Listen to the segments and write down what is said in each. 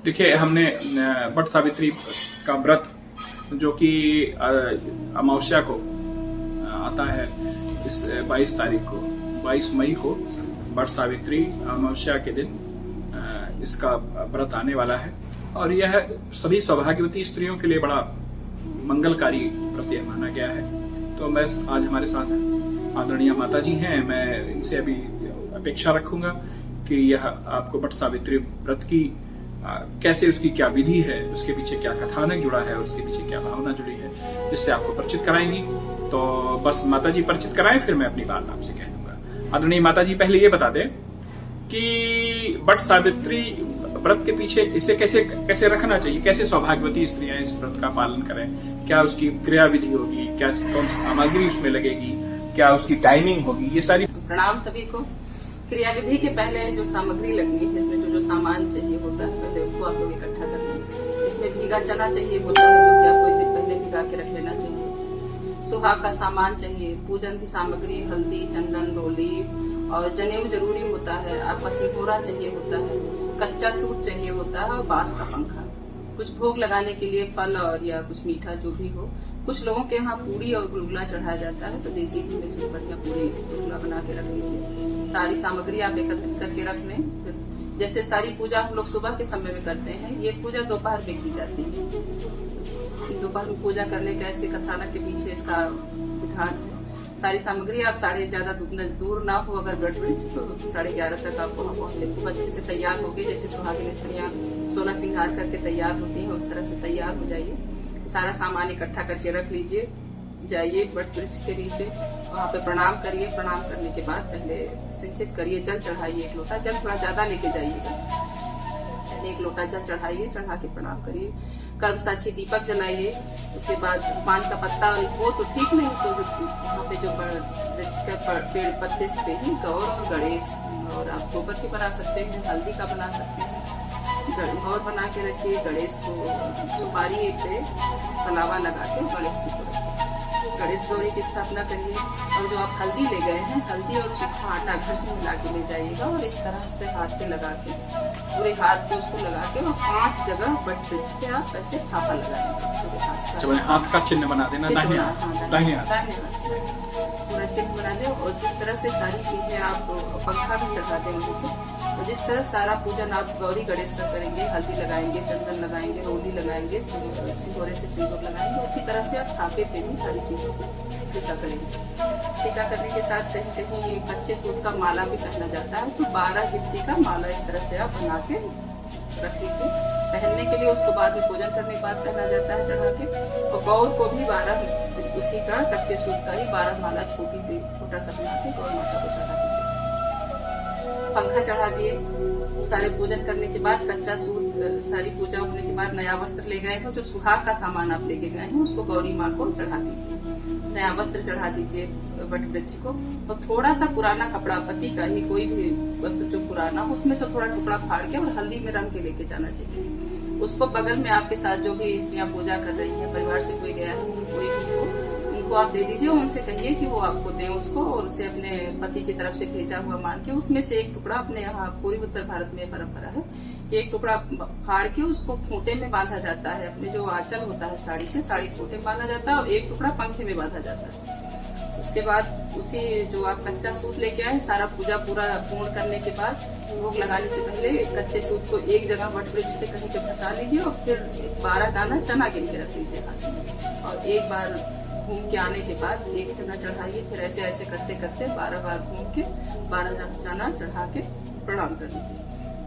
देखिए, हमने वट सावित्री का व्रत जो कि अमावस्या को आता है, इस 22 तारीख को, 22 मई को वट सावित्री अमावस्या के दिन इसका व्रत आने वाला है और यह सभी सौभाग्यवती स्त्रियों के लिए बड़ा मंगलकारी व्रत माना गया है। तो मैं आज हमारे साथ आदरणीय माता जी हैं, मैं इनसे अभी अपेक्षा रखूंगा कि यह आपको वट सावित्री व्रत की कैसे, उसकी क्या विधि है, उसके पीछे क्या कथानक जुड़ा है, उसके पीछे क्या भावना जुड़ी है, जिससे आपको परिचित कराएंगी। तो बस माता जी परिचित कराएं, फिर मैं अपनी बात आपसे कह दूंगा। आदरणीय माता जी, पहले ये बता दें कि वट सावित्री व्रत के पीछे इसे कैसे रखना चाहिए, कैसे सौभाग्यवती स्त्रियां इस व्रत का पालन करें, क्या उसकी क्रिया विधि होगी, क्या कौन सी सामग्री उसमें लगेगी, क्या उसकी टाइमिंग होगी, ये सारी। प्रणाम सभी को। क्रिया विधि के पहले जो सामग्री लगी है, इसमें जो सामान चाहिए होता है, पहले उसको आप लोग इकट्ठा कर लें। इसमें भीगा चना चाहिए होता है, जो कि आपको एक दिन पहले भिगा के रख लेना चाहिए। सुहाग का सामान चाहिए, पूजन की सामग्री, हल्दी, चंदन, रोली और जनेऊ जरूरी होता है। आपका सिकोरा चाहिए होता है, कच्चा सूत चाहिए होता है और बांस का पंखा। कुछ भोग लगाने के लिए फल और या कुछ मीठा जो भी हो। कुछ लोगों के यहाँ पूरी और गुलगुला चढ़ाया जाता है, तो देसी घी में से बढ़िया पूरी गुलगुला बना के रख लीजिए। सारी सामग्री आप एकत्रित करके रख लें। फिर जैसे सारी पूजा हम लोग सुबह के समय में करते हैं, ये पूजा दोपहर में की जाती है। दोपहर में पूजा करने का इसके कथानक के पीछे इसका विधान है। सारी सामग्री आप ज्यादा दूर ना हो, अगर गढ़वृक्ष तो 11:30 तक आप वहाँ पहुंचे, खूब अच्छे से तैयार हो गए। जैसे सुहागिन स्त्रियां सोलह श्रृंगार करके तैयार होती हैं, उस तरह से तैयार हो जाइए। सारा सामान इकट्ठा करके रख लीजिए। जाइए वट वृक्ष के नीचे, वहाँ पे प्रणाम करिए। प्रणाम करने के बाद पहले सिंचित करिए, जल चढ़ाइए। 1 लोटा जल, थोड़ा ज्यादा लेके जाइएगा। 1 लोटा जल चढ़ाइए, चढ़ा के प्रणाम करिए। कर्म साक्षी दीपक जलाइए। उसके बाद पान का पत्ता हो तो ठीक, नहीं तो वहाँ पे जो वृक्ष का पेड़ पत्ते पे ही गौर और गणेश, और आप गोबर की बना सकते हैं, हल्दी का बना सकते हैं। गौर बना के रखिए, गणेश को सुपारी एक पे फलावा लगा के गणेश जी को रखिए। गणेश गौरी की स्थापना करिए। और जो आप हल्दी ले गए हैं, हल्दी और सूखा आटा घर से मिला के ले जाइएगा और इस तरह से हाथ पे लगा के, पूरे हाथ पे उसको लगा के, और 5 जगह वट वृक्ष पे आप ऐसे थापा लगाएंगे। हाथ का चिन्ह बना देना, दाहिने हाथ पूरा चिन्ह बना दे। और जिस तरह से सारी चीजें आप पंखा भी चढ़ा देंगे, तो जिस तरह सारा पूजन आप गौरी गणेश का करेंगे, हल्दी लगाएंगे, चंदन लगाएंगे, रोली लगाएंगे, सिंदूर से सिंदूर लगाएंगे, उसी तरह से आप थापे पे भी सारी चीजों को टीका करेंगे। टीका करने के साथ कहीं कहीं कच्चे सूत का माला भी पहना जाता है, तो 12 गिट्टी का माला इस तरह से आप बना के रख लीजिए। पहनने के लिए उसको बाद में पूजन करने के बाद पहना जाता है चढ़ा के। और गौर को भी 12 उसी का कच्चे सूत का ही 12 माला छोटा सा बना के गौर माता को चढ़ा दीजिए। पंखा चढ़ा दिए। सारे पूजन करने के बाद कच्चा सूत, सारी पूजा होने के बाद नया वस्त्र ले गए हो, जो सुहाग का सामान आप लेके गए हैं, उसको गौरी माँ को चढ़ा दीजिए। नया वस्त्र चढ़ा दीजिए वट वृक्ष को। और थोड़ा सा पुराना कपड़ा, पति का ही कोई भी वस्त्र जो पुराना हो, उसमें से थोड़ा टुकड़ा फाड़ के और हल्दी में रंग के लेके जाना चाहिए। उसको बगल में आपके साथ जो भी स्त्रियां पूजा कर रही हैं, परिवार से कोई गया है, कोई भी हो, उनको आप दे दीजिए। उनसे कहिए कि वो आपको दें उसको, और उसे अपने पति की तरफ से भेजा हुआ मान के उसमें से एक टुकड़ा, अपने यहाँ पूर्वी उत्तर भारत में परंपरा है, एक टुकड़ा फाड़ के उसको खूंटे में बांधा जाता है। अपने जो आंचल होता है साड़ी के, साड़ी खूंटे में बांधा जाता है, और एक टुकड़ा पंखे में बांधा जाता है। उसके बाद उसी जो आप कच्चा सूत लेके आए, सारा पूजा पूरा पूर्ण करने के बाद भोग लगाने से पहले कच्चे सूत को एक जगह वट वृक्ष पे कहीं पे फंसा लीजिए, और फिर 12 दाना चना गिन के रख लीजिए हाथ में। और एक बार घूम के आने के बाद एक चना चढ़ाइए। फिर ऐसे ऐसे करते करते 12 बार घूम के 12 चना चढ़ा के प्रणाम कर लीजिए।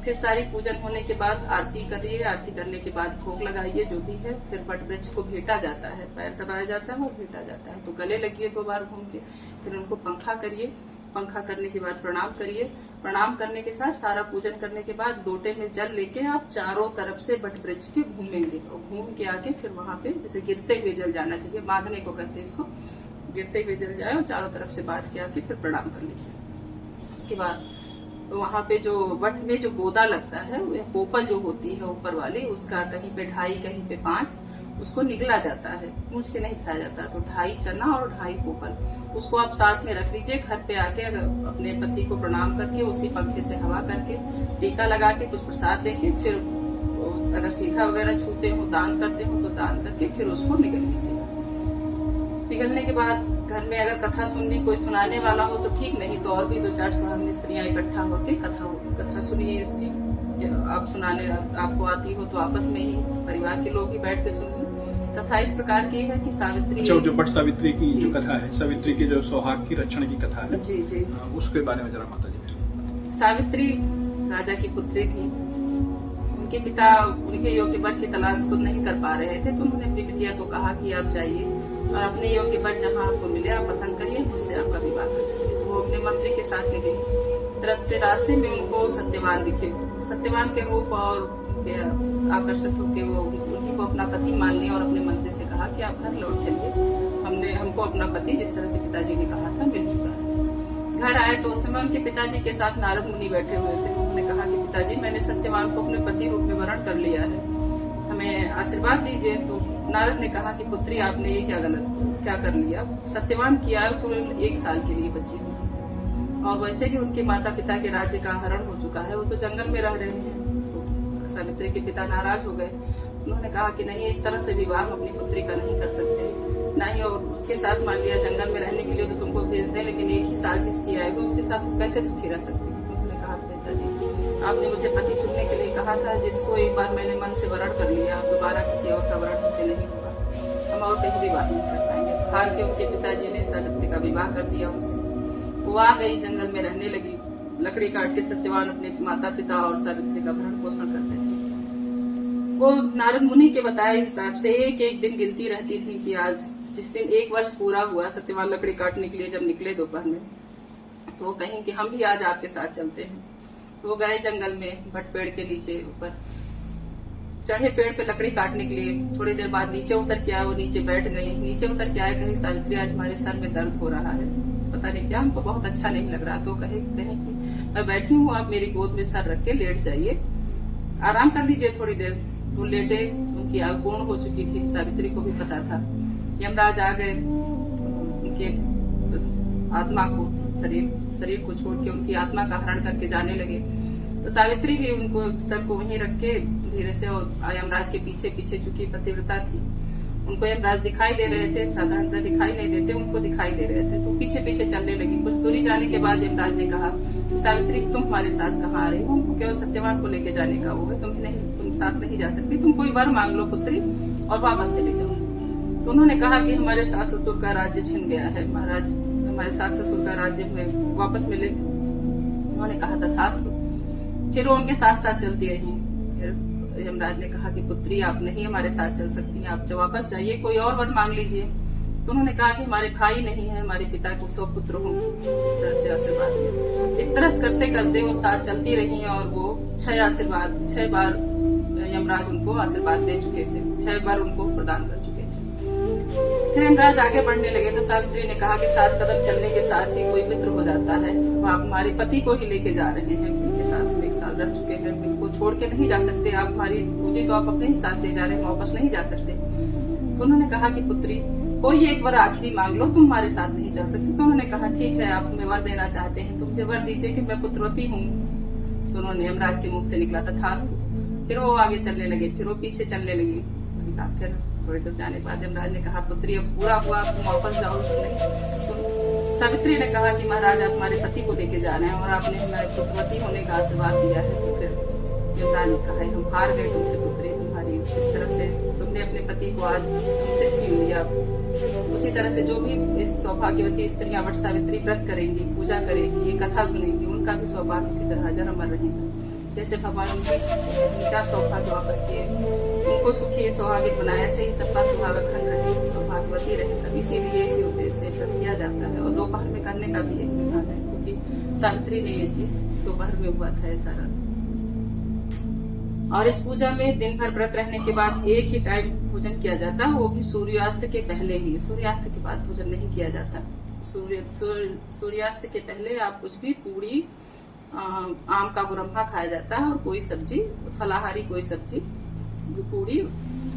फिर सारी पूजन होने के बाद आरती करिए। आरती करने के बाद भोग लगाइए जो भी है। फिर वट वृक्ष को भेटा जाता है, पैर दबाया जाता है और भेटा जाता है, तो गले लगिए 2 बार घूम के। फिर उनको पंखा करिए। पंखा करने के बाद प्रणाम करिए। प्रणाम करने के साथ सारा पूजन करने के बाद लोटे में जल लेके आप चारों तरफ से वट वृक्ष के घूमेंगे, और घूम के आके फिर वहां पे जैसे गिरते हुए जल जाना चाहिए, बांधने को कहते हैं इसको। गिरते हुए जल जाए और चारों तरफ से बांध के आके फिर प्रणाम कर लीजिए। उसके बाद वहां पे जो वट में जो गोदा लगता है, पोपल जो होती है ऊपर वाली, उसका कहीं पे 2.5 कहीं पे 5 उसको निगला जाता है, पूछ के नहीं खाया जाता। तो 2.5 चना और 2.5 पोपल उसको आप साथ में रख लीजिए। घर पे आके अपने पति को प्रणाम करके उसी पंखे से हवा करके टीका लगा के कुछ प्रसाद देके फिर अगर सीधा वगैरह छूते हो, दान करते हो तो दान करके फिर उसको निगल लीजिएगा। निगलने के बाद घर में अगर कथा सुननी कोई सुनाने वाला हो तो ठीक, नहीं तो और भी 2-4 सुहागिन स्त्रियां इकट्ठा होकर कथा सुनिए इसकी। आप सुनाने आपको आती हो तो आपस में ही परिवार के लोग ही बैठ के सुनिए। कथा इस प्रकार की है कि सावित्री, जो बट सावित्री की जो कथा है, सावित्री की जो सौहाग की रक्षण की कथा है, जी जी, उसके बारे में जरा माता जी। सावित्री राजा की पुत्री थी। उनके पिता उनके योग्य वर की तलाश खुद नहीं कर पा रहे थे, तो उन्होंने अपनी बिटिया को कहा कि आप जाइए और अपने योग्य वर जहाँ आपको मिले आप पसंद करिए, मुझसे आपका विवाह कर दीजिए। तो वो अपने मंत्री के साथ निकली। रथ से रास्ते में उनको सत्यवान दिखे। सत्यवान के रूप और आकर्षित होकर वो उन्हीं को अपना पति मान लिया और अपने मंत्री से कहा कि आप घर लौट चलिए, हमको अपना पति जिस तरह से पिताजी ने कहा था मिल चुका है। घर आए तो उस समय उनके पिताजी के साथ नारद मुनि बैठे हुए थे। उन्होंने कहा कि पिताजी, मैंने सत्यवान को अपने पति रूप में वरण कर लिया है, हमें आशीर्वाद दीजिए। तो नारद ने कहा कि पुत्री, आपने ये क्या कर लिया? सत्यवान की आयु केवल 1 साल के लिए बची हुई और वैसे भी उनके माता पिता के राज्य का हरण हो चुका है, वो तो जंगल में रह रहे हैं। तो सावित्री के पिता नाराज हो गए। उन्होंने कहा कि नहीं, इस तरह से विवाह हम अपनी पुत्री का नहीं कर सकते, नहीं। और उसके साथ मान लिया जंगल में रहने के लिए तो तुमको भेज दें, लेकिन 1 ही साल जिसकी आएगी उसके साथ तुम कैसे सुखी रह सकती हो? तो उन्होंने कहा, पिताजी, आपने मुझे पति चुनने के लिए कहा था, जिसको एक बार मैंने मन से वरण कर लिया, अब दोबारा किसी और का वरण मुझसे नहीं होगा, हम और कहीं विवाह नहीं कर पाएंगे। हार के उनके पिताजी ने सावित्री का विवाह कर दिया उनसे। वो आ गई, जंगल में रहने लगी। लकड़ी काट के सत्यवान अपने माता पिता और सावित्री का भरण पोषण करते थे। वो नारद मुनि के बताए हिसाब से एक एक दिन गिनती रहती थी कि आज जिस दिन 1 वर्ष पूरा हुआ, सत्यवान लकड़ी काटने के लिए जब निकले दोपहर में, तो वो कहीं कि हम भी आज आपके साथ चलते हैं। वो गए जंगल में, भट पेड़ के नीचे ऊपर चढ़े, पेड़ पे लकड़ी काटने के लिए। थोड़ी देर बाद नीचे उतर के आए, वो नीचे बैठ गई। नीचे उतर के आए, कहे सावित्री, आज हमारे सर में दर्द हो रहा है, पता नहीं क्या, हमको बहुत अच्छा नहीं लग रहा। तो कहे कि मैं बैठी हूँ, आप मेरी गोद में सर रख के लेट जाइए, आराम कर लीजिए थोड़ी देर। तो लेटे, उनकी आयु पूर्ण हो चुकी थी, सावित्री को भी पता था। यमराज आ गए, उनके आत्मा को, शरीर को छोड़ के उनकी आत्मा का हरण करके जाने लगे। तो सावित्री भी उनको सर को वहीं रख के धीरे से, और यमराज के पीछे पीछे, चूंकि पतिव्रता थी, उनको यमराज दिखाई दे रहे थे, साधारणतः दिखाई नहीं देते, उनको दिखाई दे रहे थे। तो पीछे पीछे चलने लगी। कुछ दूरी जाने के बाद यमराज ने कहा, सावित्री, तुम हमारे साथ कहाँ आ रही हो? हमको केवल सत्यवान को लेके जाने का वो है, तुम साथ नहीं जा सकती, तुम कोई वर मांग लो पुत्री और वापस चले जाओ। तो उन्होंने कहा कि हमारे सास ससुर का राज्य छिन गया है महाराज, हमारे सास ससुर का राज्य में वापस मिले। उन्होंने कहा तथास्तु। फिर वो उनके साथ साथ चलती रही। फिर यमराज ने कहा कि पुत्री, आप नहीं हमारे साथ चल सकती हैं, आप वापस जाइए, कोई और वर मांग लीजिए। तो उन्होंने कहा कि हमारे भाई नहीं है, हमारे पिता को 100 पुत्र होंगे। इस तरह से आशीर्वाद दिया। इस तरह करते करते वो साथ चलती रही और वो 6 बार यमराज उनको आशीर्वाद दे चुके थे, 6 बार उनको प्रदान कर चुके थे। फिर यमराज आगे बढ़ने लगे तो सावित्री ने कहा कि 7 कदम चलने के साथ ही कोई मित्र हो जाता है। आप हमारे पति को ही लेके जा रहे हैं, उनके साथ हम 1 साल रह चुके हैं, उनको छोड़ के नहीं जा सकते। आप हमारी पूजी तो आप अपने ही साथ ले जा रहे हैं, वापस नहीं जा सकते। तो उन्होंने कहा कि पुत्री, कोई एक वर आखिरी मांग लो, तुम हमारे साथ नहीं चल सकती। तो उन्होंने कहा ठीक है, आप हमें वर देना चाहते हैं तो मुझे वर दीजिए कि मैं पुत्रवती हूँ। तो उन्होंने यमराज के मुख से निकला तथास्तु। फिर वो आगे चलने लगे, फिर वो पीछे चलने लगी। फिर थोड़ी दूर जाने के बाद यमराज ने कहा पुत्री, अब पूरा हुआ, तुम वापस जाओ। तो सावित्री ने कहा कि महाराज, आप हमारे पति को लेके जा रहे हैं और आपने हमारे पुत्रवती होने का आशीर्वाद दिया है। तो फिर यमराज ने कहा हम हार गए तुमसे पुत्री, तुम्हारी जिस तरह से तुमने अपने पति को आज तुमसे छीन लिया, उसी तरह से जो भी इस सौभाग्यवती स्त्रियां वट सावित्री व्रत करेंगी, पूजा करेंगी, ये कथा सुनेंगी, उनका भी सौभाग्य इसी तरह अजर अमर रहेगा। जैसे भगवान उनका सौभाग्य वापस किए, उनको सुखी सुहागित बनाया, ऐसे ही सबका सुहाग अखंड रहे, सौभाग्यवती रहे सब। इसीलिए इसी उद्देश्य से व्रत किया जाता है। और दोपहर में करने का भी एक विधान है, क्योंकि सावित्री ने ये चीज दोपहर में हुआ था ऐसा रात। और इस पूजा में दिन भर व्रत रहने के बाद एक ही टाइम पूजन किया जाता है, वो भी सूर्यास्त के पहले ही। सूर्यास्त के बाद पूजन नहीं किया जाता। सूर्यास्त के पहले आप कुछ भी पूरी, आम का गुरम्हा खाया जाता है और कोई सब्जी, फलाहारी कोई सब्जी, पूरी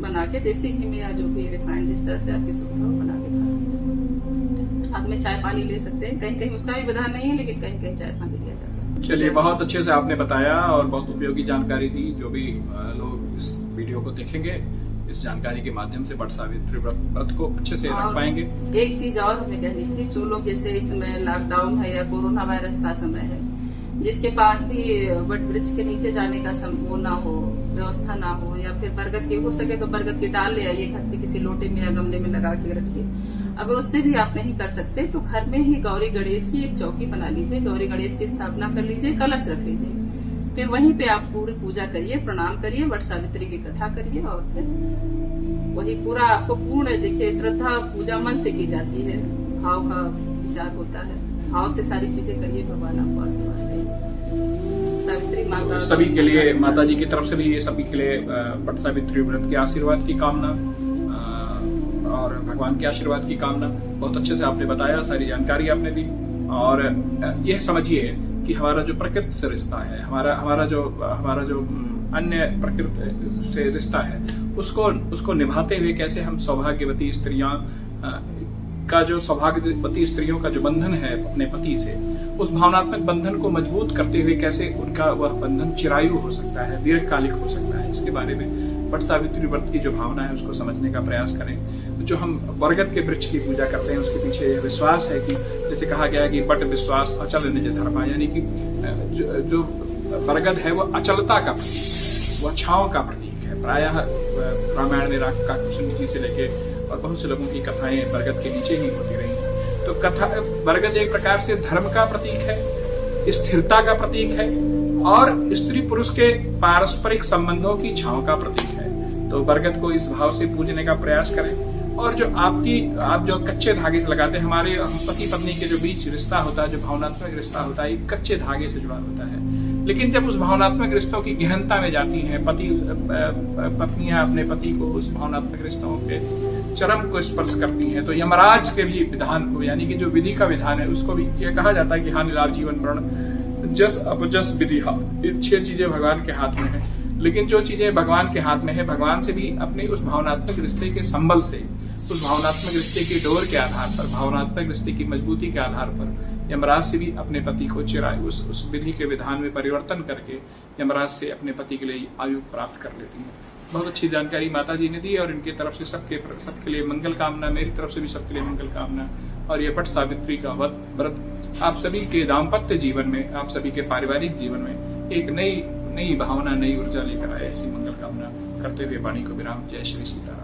बना के देसी घी में या जो भी रिफाइंड, जिस तरह से आपकी सुविधा हो, बना के खा सकते हैं। हाथ में चाय पानी ले सकते हैं, कहीं कहीं उसका भी विधान नहीं है, लेकिन कहीं कहीं चाय पानी लिया जाता है। चलिए, बहुत अच्छे से आपने बताया और बहुत उपयोगी जानकारी दी। जो भी लोग इस वीडियो को देखेंगे, इस जानकारी के माध्यम से वट सावित्री व्रत को अच्छे से रख पाएंगे। एक चीज और हमें कहनी थी, जो लोग जैसे इस समय लॉकडाउन है या कोरोना वायरस का समय है, जिसके पास भी वट वृक्ष के नीचे जाने का वो ना हो, व्यवस्था ना हो, या फिर बरगद की हो सके तो बरगद की डाल ले आइए, घर पे किसी लोटे में या गमले में लगा के रखिए। अगर उससे भी आप नहीं कर सकते तो घर में ही गौरी गणेश की एक चौकी बना लीजिए, गौरी गणेश की स्थापना कर लीजिए, कलश रख लीजिए, फिर वहीं पे आप पूरी पूजा करिए, प्रणाम करिए, वट सावित्री की कथा करिए, और फिर वही पूरा आपको पूर्ण, देखिए श्रद्धा पूजा मन से की जाती है, भाव का विचार होता है, भाव से सारी चीजें करिए, भगवान आपको आशीर्वाद देंगे। सावित्री माँ का सभी के लिए, माता जी की तरफ से भी सभी के लिए वट सावित्री व्रत के आशीर्वाद की कामना और भगवान के आशीर्वाद की कामना। बहुत अच्छे से आपने बताया, सारी जानकारी आपने दी। और यह समझिए कि हमारा जो प्रकृति से रिश्ता है, हमारा जो अन्य प्रकृति से रिश्ता है, उसको निभाते हुए कैसे हम सौभाग्यवती स्त्रियां का जो सौभाग्यवती स्त्रियों का जो बंधन है अपने पति से, उस भावनात्मक बंधन को मजबूत करते हुए कैसे उनका वह बंधन चिरायु हो सकता है, दीर्घकालिक हो सकता है, इसके बारे में वट सावित्री व्रत की जो भावना है उसको समझने का प्रयास करें। जो हम बरगद के वृक्ष की पूजा करते हैं, उसके पीछे यह विश्वास है कि जैसे कहा गया है कि बट विश्वास अचल निज धर्मा, यानी कि जो बरगद है वो अचलता का प्रतीक, वह छांव का प्रतीक है। प्रायः रामायण में काकभूषण जी से लेके और बहुत से लोगों की कथाएं बरगद के नीचे ही होती रही। तो बरगद एक प्रकार से धर्म का प्रतीक है, स्थिरता का प्रतीक है, और स्त्री पुरुष के पारस्परिक संबंधों की छांव का प्रतीक है। तो बरगद को इस भाव से पूजने का प्रयास करें। और जो आप जो कच्चे धागे से लगाते हैं, हमारे पति पत्नी के जो बीच रिश्ता होता है, जो भावनात्मक रिश्ता होता है, ये कच्चे धागे से जुड़ा होता है। लेकिन जब उस भावनात्मक रिश्तों की गहनता में जाती हैं, पत्नियां अपने पति को उस भावनात्मक रिश्तों के चरम को स्पर्श करती हैं, तो यमराज के भी विधान को, यानी कि जो विधि का विधान है, उसको भी यह कहा जाता है कि हानि लाभ जीवन मरण जस अपजस विधि, ये 6 चीजें भगवान के हाथ में है। लेकिन जो चीजें भगवान के हाथ में है, भगवान से भी अपने उस भावनात्मक रिश्ते के संबल से, उस भावनात्मक रिश्ते की डोर के आधार पर, भावनात्मक रिश्ते की मजबूती के आधार पर यमराज से भी अपने पति को चिराए उस विधि के विधान में परिवर्तन करके यमराज से अपने पति के लिए आयु प्राप्त कर लेती है। बहुत अच्छी जानकारी माता जी ने दी, और इनके तरफ से सबके लिए मंगल कामना, मेरी तरफ से भी सबके लिए मंगल कामना। और ये वट सावित्री का व्रत आप सभी के दाम्पत्य जीवन में, आप सभी के पारिवारिक जीवन में एक नई भावना, नई ऊर्जा लेकर आए, ऐसी मंगल कामना करते हुए वाणी को विराम। जय श्री सीताराम।